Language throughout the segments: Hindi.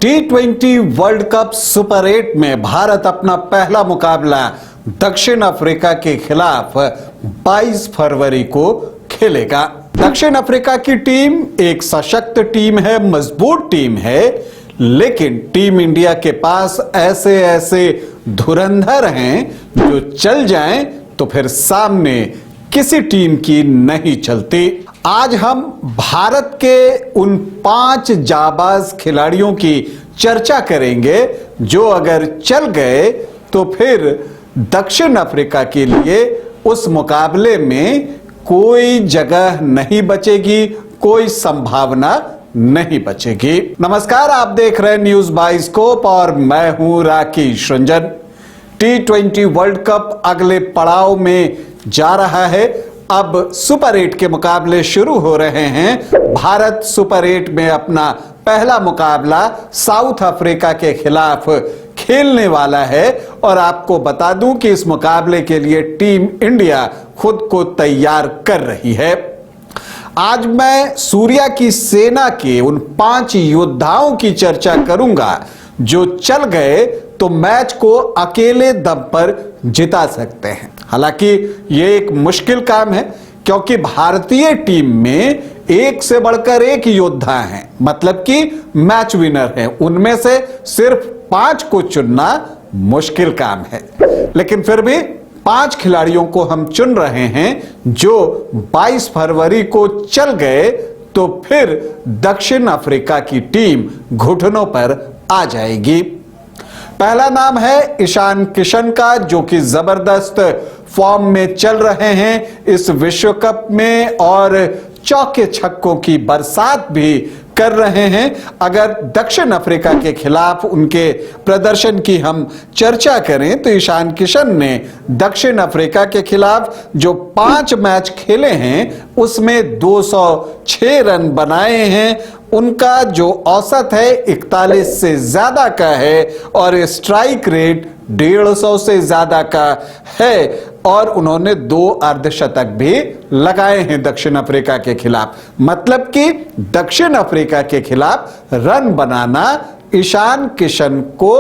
T20 वर्ल्ड कप सुपर 8 में भारत अपना पहला मुकाबला दक्षिण अफ्रीका के खिलाफ 22 फरवरी को खेलेगा। दक्षिण अफ्रीका की टीम एक सशक्त टीम है, मजबूत टीम है, लेकिन टीम इंडिया के पास ऐसे ऐसे धुरंधर हैं जो चल जाएं तो फिर सामने किसी टीम की नहीं चलती। आज हम भारत के उन 5 जाबाज खिलाड़ियों की चर्चा करेंगे जो अगर चल गए तो फिर दक्षिण अफ्रीका के लिए उस मुकाबले में कोई जगह नहीं बचेगी, कोई संभावना नहीं बचेगी। नमस्कार, आप देख रहे हैं न्यूज बाइस्कोप और मैं हूं Rakesh Ranjan. T20 world cup अगले पड़ाव में जा रहा है। अब सुपर 8 के मुकाबले शुरू हो रहे हैं। भारत सुपर 8 में अपना पहला मुकाबला साउथ अफ्रीका के खिलाफ खेलने वाला है और आपको बता दूं कि इस मुकाबले के लिए टीम इंडिया खुद को तैयार कर रही है। आज मैं सूर्या की सेना के उन 5 योद्धाओं की चर्चा करूंगा जो चल गए तो मैच को अकेले दम पर जिता सकते हैं। हालांकि यह एक मुश्किल काम है क्योंकि भारतीय टीम में एक से बढ़कर एक योद्धा हैं, मतलब कि मैच विनर हैं। उनमें से सिर्फ 5 को चुनना मुश्किल काम है, लेकिन फिर भी 5 खिलाड़ियों को हम चुन रहे हैं जो 22 फरवरी को चल गए तो फिर दक्षिण अफ्रीका की टीम घुटनों पर आ जाएगी। पहला नाम है ईशान किशन का, जो कि जबरदस्त फॉर्म में चल रहे हैं इस विश्व कप में और चौके छक्कों की बरसात भी कर रहे हैं। अगर दक्षिण अफ्रीका के खिलाफ उनके प्रदर्शन की हम चर्चा करें तो ईशान किशन ने दक्षिण अफ्रीका के खिलाफ जो 5 मैच खेले हैं उसमें 206 रन बनाए हैं। उनका जो औसत है 41 से ज्यादा का है और स्ट्राइक रेट 150 से ज्यादा का है और उन्होंने 2 अर्धशतक भी लगाए हैं दक्षिण अफ्रीका के खिलाफ। मतलब कि दक्षिण अफ्रीका के खिलाफ रन बनाना ईशान किशन को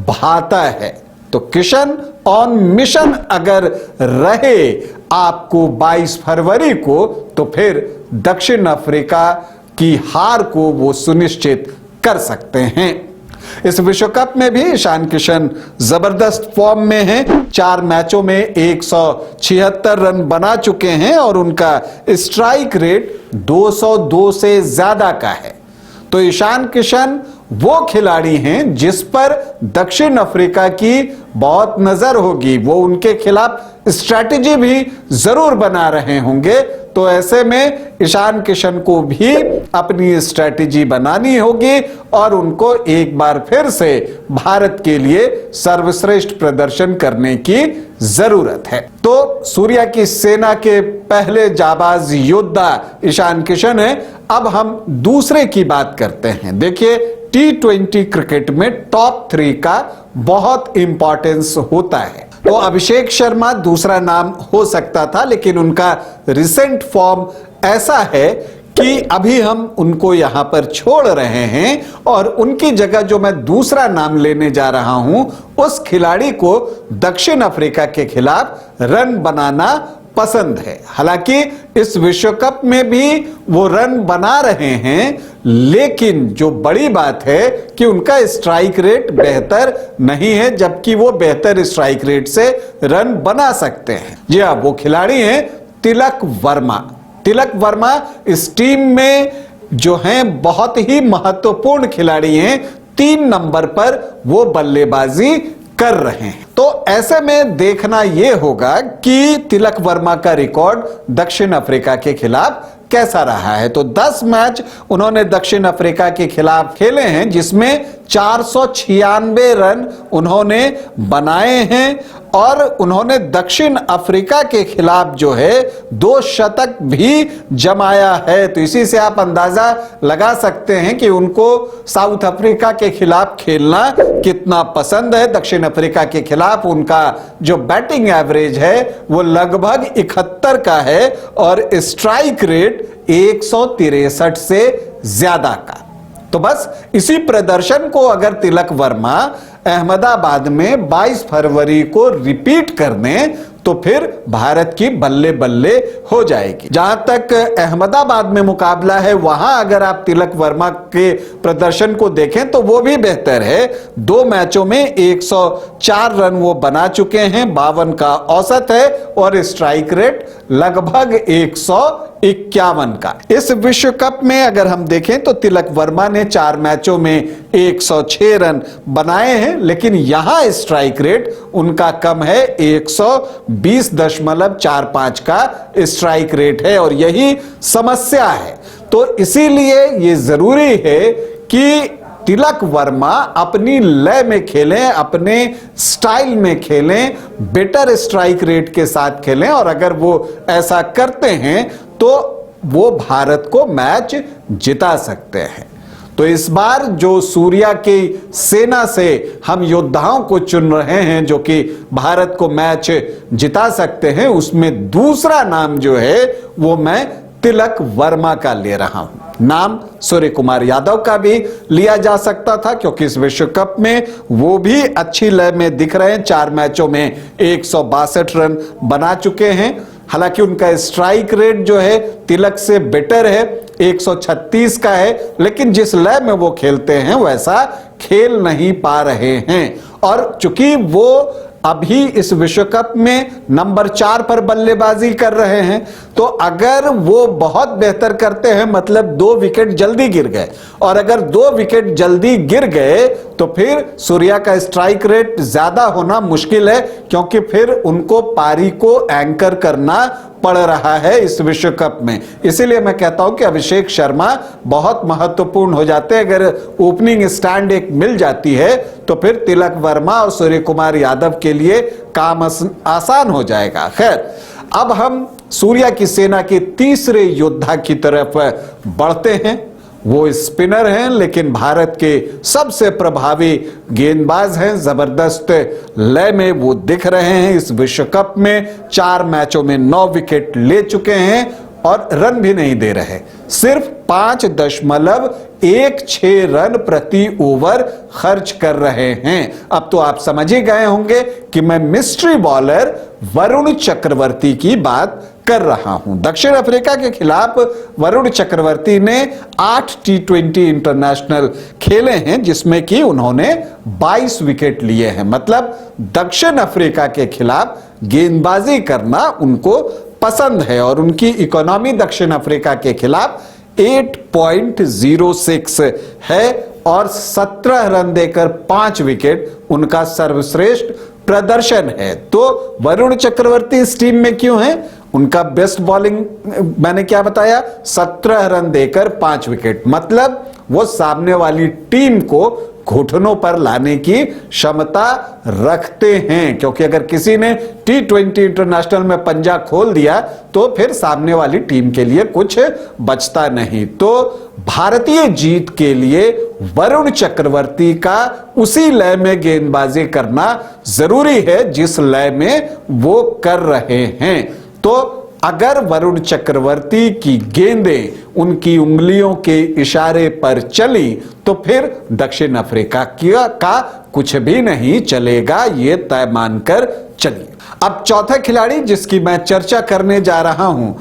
भाता है। तो किशन ऑन मिशन अगर रहे आपको 22 फरवरी को तो फिर दक्षिण अफ्रीका की हार को वो सुनिश्चित कर सकते हैं। इस विश्व कप में भी ईशान किशन जबरदस्त फॉर्म में हैं। 4 मैचों में 176 रन बना चुके हैं और उनका स्ट्राइक रेट 202 से ज्यादा का है। तो ईशान किशन वो खिलाड़ी हैं जिस पर दक्षिण अफ्रीका की बहुत नजर होगी। वो उनके खिलाफ स्ट्रैटेजी भी जरूर बना रहे होंगे। तो ऐसे में ईशान किशन को भी अपनी स्ट्रैटेजी बनानी होगी और उनको एक बार फिर से भारत के लिए सर्वश्रेष्ठ प्रदर्शन करने की जरूरत है। तो सूर्या की सेना के पहले जाबाज योद्धा ईशान किशन है। अब हम दूसरे की बात करते हैं। देखिए, T20 क्रिकेट में टॉप 3 का बहुत इंपॉर्टेंस होता है। तो अभिषेक शर्मा दूसरा नाम हो सकता था, लेकिन उनका रिसेंट फॉर्म ऐसा है कि अभी हम उनको यहां पर छोड़ रहे हैं और उनकी जगह जो मैं दूसरा नाम लेने जा रहा हूं उस खिलाड़ी को दक्षिण अफ्रीका के खिलाफ रन बनाना पसंद है। हालांकि इस विश्व कप में भी वो रन बना रहे हैं, लेकिन जो बड़ी बात है कि उनका स्ट्राइक रेट बेहतर नहीं है, जबकि वो बेहतर स्ट्राइक रेट से रन बना सकते हैं। जी हां, वो खिलाड़ी हैं तिलक वर्मा। तिलक वर्मा इस टीम में जो हैं बहुत ही महत्वपूर्ण खिलाड़ी हैं। 3 नंबर पर वो बल्लेबाजी कर रहे हैं। तो ऐसे में देखना यह होगा कि तिलक वर्मा का रिकॉर्ड दक्षिण अफ्रीका के खिलाफ कैसा रहा है। तो 10 मैच उन्होंने दक्षिण अफ्रीका के खिलाफ खेले हैं जिसमें 496 रन उन्होंने बनाए हैं और उन्होंने दक्षिण अफ्रीका के खिलाफ जो है 2 शतक भी जमाया है। तो इसी से आप अंदाजा लगा सकते हैं कि उनको साउथ अफ्रीका के खिलाफ खेलना कितना पसंद है। दक्षिण अफ्रीका के खिलाफ उनका जो बैटिंग एवरेज है वो लगभग 71 का है और स्ट्राइक रेट 163 से ज्यादा का। तो बस इसी प्रदर्शन को अगर तिलक वर्मा अहमदाबाद में 22 फरवरी को रिपीट कर दें तो फिर भारत की बल्ले बल्ले हो जाएगी। जहां तक अहमदाबाद में मुकाबला है, वहां अगर आप तिलक वर्मा के प्रदर्शन को देखें तो वो भी बेहतर है। 2 मैचों में 104 रन वो बना चुके हैं, 52 का औसत है और स्ट्राइक रेट लगभग 151 का। इस विश्व कप में अगर हम देखें तो तिलक वर्मा ने 4 मैचों में 106 रन बनाए हैं, लेकिन यहां स्ट्राइक रेट उनका कम है, 120.45 का स्ट्राइक रेट है और यही समस्या है। तो इसीलिए ये जरूरी है कि तिलक वर्मा अपनी लय में खेलें, अपने स्टाइल में खेलें, बेटर स्ट्राइक रेट के साथ खेलें और अगर वो ऐसा करते हैं तो वो भारत को मैच जिता सकते हैं। तो इस बार जो सूर्या की सेना से हम योद्धाओं को चुन रहे हैं जो कि भारत को मैच जिता सकते हैं, उसमें दूसरा नाम जो है वो मैं तिलक वर्मा का ले रहा हूं। नाम सूर्य कुमार यादव का भी लिया जा सकता था क्योंकि इस विश्व कप में वो भी अच्छी लय में दिख रहे हैं। 4 मैचों में 162 रन बना चुके हैं। हालांकि उनका स्ट्राइक रेट जो है तिलक से बेटर है, 136 का है, लेकिन जिस लय में वो खेलते हैं वैसा खेल नहीं पा रहे हैं। और चूंकि वो अभी इस विश्व कप में नंबर 4 पर बल्लेबाजी कर रहे हैं, तो अगर वो बहुत बेहतर करते हैं मतलब 2 विकेट जल्दी गिर गए, और अगर 2 विकेट जल्दी गिर गए तो फिर सूर्या का स्ट्राइक रेट ज्यादा होना मुश्किल है क्योंकि फिर उनको पारी को एंकर करना पड़ रहा है इस विश्व कप में। इसीलिए मैं कहता हूं कि अभिषेक शर्मा बहुत महत्वपूर्ण हो जाते हैं। अगर ओपनिंग स्टैंड एक मिल जाती है तो फिर तिलक वर्मा और सूर्य कुमार यादव के लिए काम आसान हो जाएगा। खैर, अब हम सूर्या की सेना के तीसरे योद्धा की तरफ बढ़ते हैं। वो स्पिनर हैं लेकिन भारत के सबसे प्रभावी गेंदबाज हैं। जबरदस्त लय में वो दिख रहे हैं। इस विश्व कप में 4 मैचों में 9 विकेट ले चुके हैं और रन भी नहीं दे रहे, सिर्फ 5.16 रन प्रति ओवर खर्च कर रहे हैं। अब तो आप समझ ही गए होंगे कि मैं मिस्ट्री बॉलर वरुण चक्रवर्ती की बात कर रहा हूं। दक्षिण अफ्रीका के खिलाफ वरुण चक्रवर्ती ने 8 T20 इंटरनेशनल खेले हैं जिसमें कि उन्होंने 22 विकेट लिए हैं। मतलब दक्षिण अफ्रीका के खिलाफ गेंदबाजी करना उनको पसंद है और उनकी इकोनॉमी दक्षिण अफ्रीका के खिलाफ 8.06 है और 17 रन देकर 5 विकेट उनका सर्वश्रेष्ठ प्रदर्शन है। तो वरुण चक्रवर्ती इस टीम में क्यों है? उनका बेस्ट बॉलिंग मैंने क्या बताया, 17 रन देकर 5 विकेट। मतलब वो सामने वाली टीम को घुटनों पर लाने की क्षमता रखते हैं, क्योंकि अगर किसी ने T20 इंटरनेशनल में पंजा खोल दिया तो फिर सामने वाली टीम के लिए कुछ बचता नहीं। तो भारतीय जीत के लिए वरुण चक्रवर्ती का उसी लय में गेंदबाजी करना जरूरी है जिस लय में वो कर रहे हैं। तो अगर वरुण चक्रवर्ती की गेंदें उनकी उंगलियों के इशारे पर चली तो फिर दक्षिण अफ्रीका का कुछ भी नहीं चलेगा, ये तय मानकर चलिए। अब चौथा खिलाड़ी जिसकी मैं चर्चा करने जा रहा हूं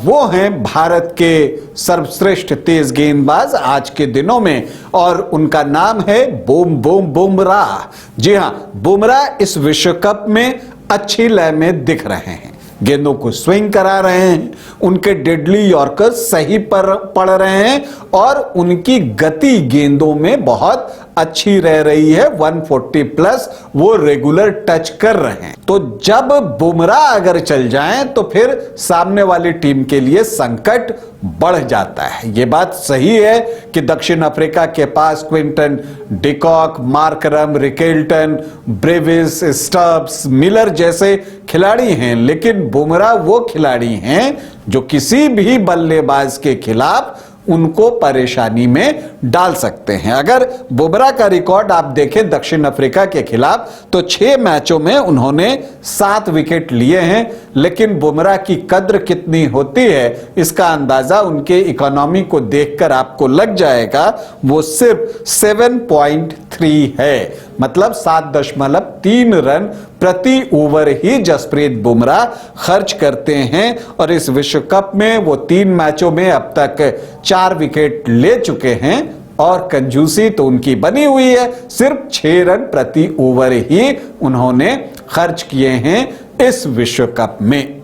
वो हैं भारत के सर्वश्रेष्ठ तेज गेंदबाज आज के दिनों में, और उनका नाम है बुमराह। जी हां, बुमराह इस विश्व कप में अच्छी लय में दिख रहे हैं, गेंदों को स्विंग करा रहे हैं, उनके डेडली यॉर्कर सही पर पड़ रहे हैं और उनकी गति गेंदों में बहुत अच्छी रह रही है। 140 प्लस वो रेगुलर टच कर रहे हैं। तो जब बुमराह अगर चल जाएं तो फिर सामने वाली टीम के लिए संकट बढ़ जाता है। ये बात सही है कि दक्षिण अफ्रीका के पास Quinton de Kock, Markram, Rickelton, Brevis, Stubbs, Miller जैसे खिलाड़ी हैं, लेकिन बुमराह वो खिलाड़ी हैं जो किसी भी बल्लेबाज के खिलाफ उनको परेशानी में डाल सकते हैं। अगर बुमराह का रिकॉर्ड आप देखें दक्षिण अफ्रीका के खिलाफ तो 6 मैचों में उन्होंने 7 विकेट लिए हैं, लेकिन बुमराह की कद्र कितनी होती है इसका अंदाजा उनके इकोनॉमी को देखकर आपको लग जाएगा। वो सिर्फ 7.3 है, मतलब 7.3 रन प्रति ओवर ही जसप्रीत बुमराह खर्च करते हैं और इस विश्व कप में वो 3 मैचों में अब तक 4 विकेट ले चुके हैं और कंजूसी तो उनकी बनी हुई है, सिर्फ 6 रन प्रति ओवर ही उन्होंने खर्च किए हैं इस विश्व कप में।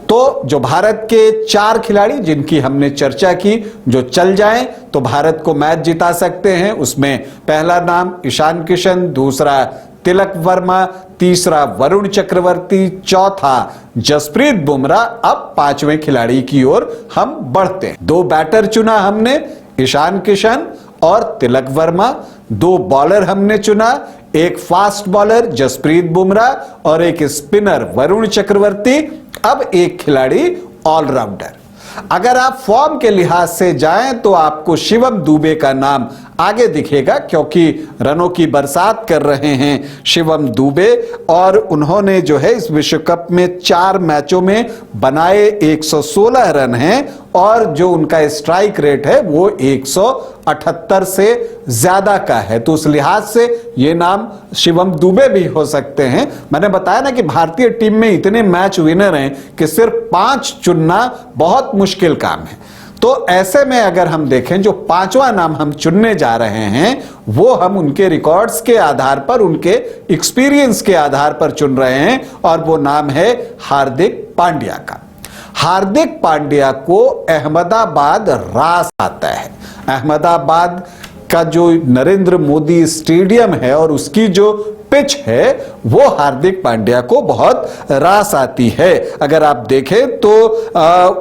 तो जो भारत के 4 खिलाड़ी जिनकी हमने चर्चा की जो चल जाएं तो भारत को मैच जिता सकते हैं, उसमें पहला नाम ईशान किशन, दूसरा तिलक वर्मा, तीसरा वरुण चक्रवर्ती, चौथा जसप्रीत बुमराह। अब 5वें खिलाड़ी की ओर हम बढ़ते हैं। 2 बैटर चुना हमने, ईशान किशन और तिलक वर्मा। 2 बॉलर हमने चुना, एक फास्ट बॉलर जसप्रीत बुमराह और एक स्पिनर वरुण चक्रवर्ती। अब एक खिलाड़ी ऑलराउंडर। अगर आप फॉर्म के लिहाज से जाएं तो आपको शिवम दुबे का नाम आगे दिखेगा, क्योंकि रनों की बरसात कर रहे हैं शिवम दुबे और उन्होंने जो है इस विश्व कप में 4 मैचों में बनाए 116 रन हैं और जो उनका स्ट्राइक रेट है वो 178 से ज्यादा का है। तो उस लिहाज से ये नाम शिवम दुबे भी हो सकते हैं। मैंने बताया ना कि भारतीय टीम में इतने मैच विनर हैं कि सिर्फ 5 चुनना बहुत मुश्किल काम है। तो ऐसे में अगर हम देखें जो 5वां नाम हम चुनने जा रहे हैं वो हम उनके रिकॉर्ड्स के आधार पर, उनके एक्सपीरियंस के आधार पर चुन रहे हैं और वो नाम है हार्दिक पांड्या का। हार्दिक पांड्या को अहमदाबाद रास आता है। अहमदाबाद का जो नरेंद्र मोदी स्टेडियम है और उसकी जो पिच है वो हार्दिक पांड्या को बहुत रास आती है। अगर आप देखें तो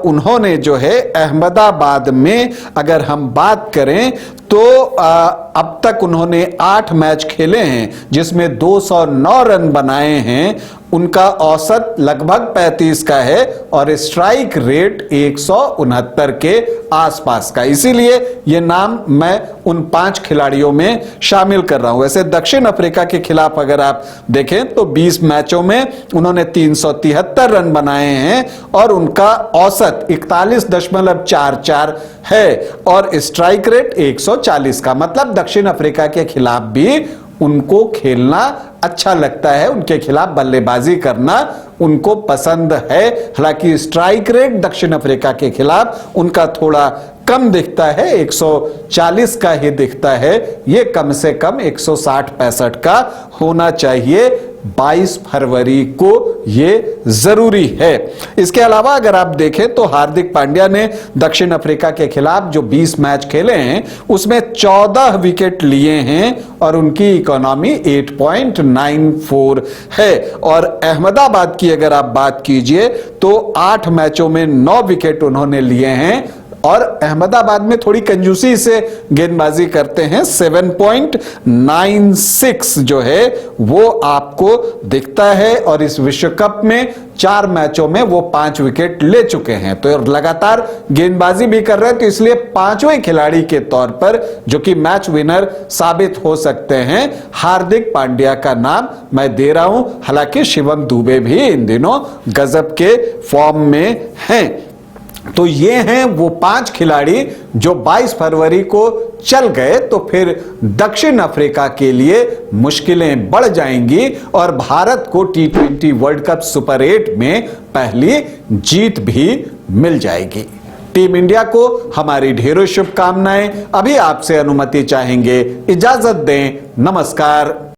उन्होंने जो है अहमदाबाद में अगर हम बात करें तो अब तक उन्होंने 8 मैच खेले हैं जिसमें 209 रन बनाए हैं। उनका औसत लगभग 35 का है और स्ट्राइक रेट 169 के आसपास का। इसीलिए ये नाम मैं उन 5 खिलाड़ियों में शामिल कर रहा हूं। वैसे दक्षिण अफ्रीका के खिलाफ अगर आप देखें तो 20 मैचों में उन्होंने 373 रन बनाए हैं और उनका औसत 41.44 है और स्ट्राइक रेट 140 का। मतलब दक्षिण अफ्रीका के खिलाफ भी उनको खेलना अच्छा लगता है, उनके खिलाफ बल्लेबाजी करना उनको पसंद है। हालांकि स्ट्राइक रेट दक्षिण अफ्रीका के खिलाफ उनका थोड़ा कम दिखता है, 140 का ही दिखता है। ये कम से कम 160-65 का होना चाहिए। 22 फरवरी को ये जरूरी है। इसके अलावा अगर आप देखें तो हार्दिक पांड्या ने दक्षिण अफ्रीका के खिलाफ जो 20 मैच खेले हैं उसमें 14 विकेट लिए हैं और उनकी इकोनॉमी 8.94 है। और अहमदाबाद की अगर आप बात कीजिए तो 8 मैचों में 9 विकेट उन्होंने लिए हैं और अहमदाबाद में थोड़ी कंजूसी से गेंदबाजी करते हैं। 7.96 जो है वो आपको दिखता है और इस विश्व कप में 4 मैचों में वो 5 विकेट ले चुके हैं। तो लगातार गेंदबाजी भी कर रहे हैं, तो इसलिए 5वें खिलाड़ी के तौर पर जो कि मैच विनर साबित हो सकते हैं हार्दिक पांड्या का नाम मैं दे रहा हूं। हालांकि शिवम दुबे भी इन दिनों गजब के फॉर्म में हैं। तो ये हैं वो 5 खिलाड़ी जो 22 फरवरी को चल गए तो फिर दक्षिण अफ्रीका के लिए मुश्किलें बढ़ जाएंगी और भारत को T20 वर्ल्ड कप सुपर 8 में पहली जीत भी मिल जाएगी। टीम इंडिया को हमारी ढेरों शुभकामनाएं। अभी आपसे अनुमति चाहेंगे, इजाजत दें, नमस्कार।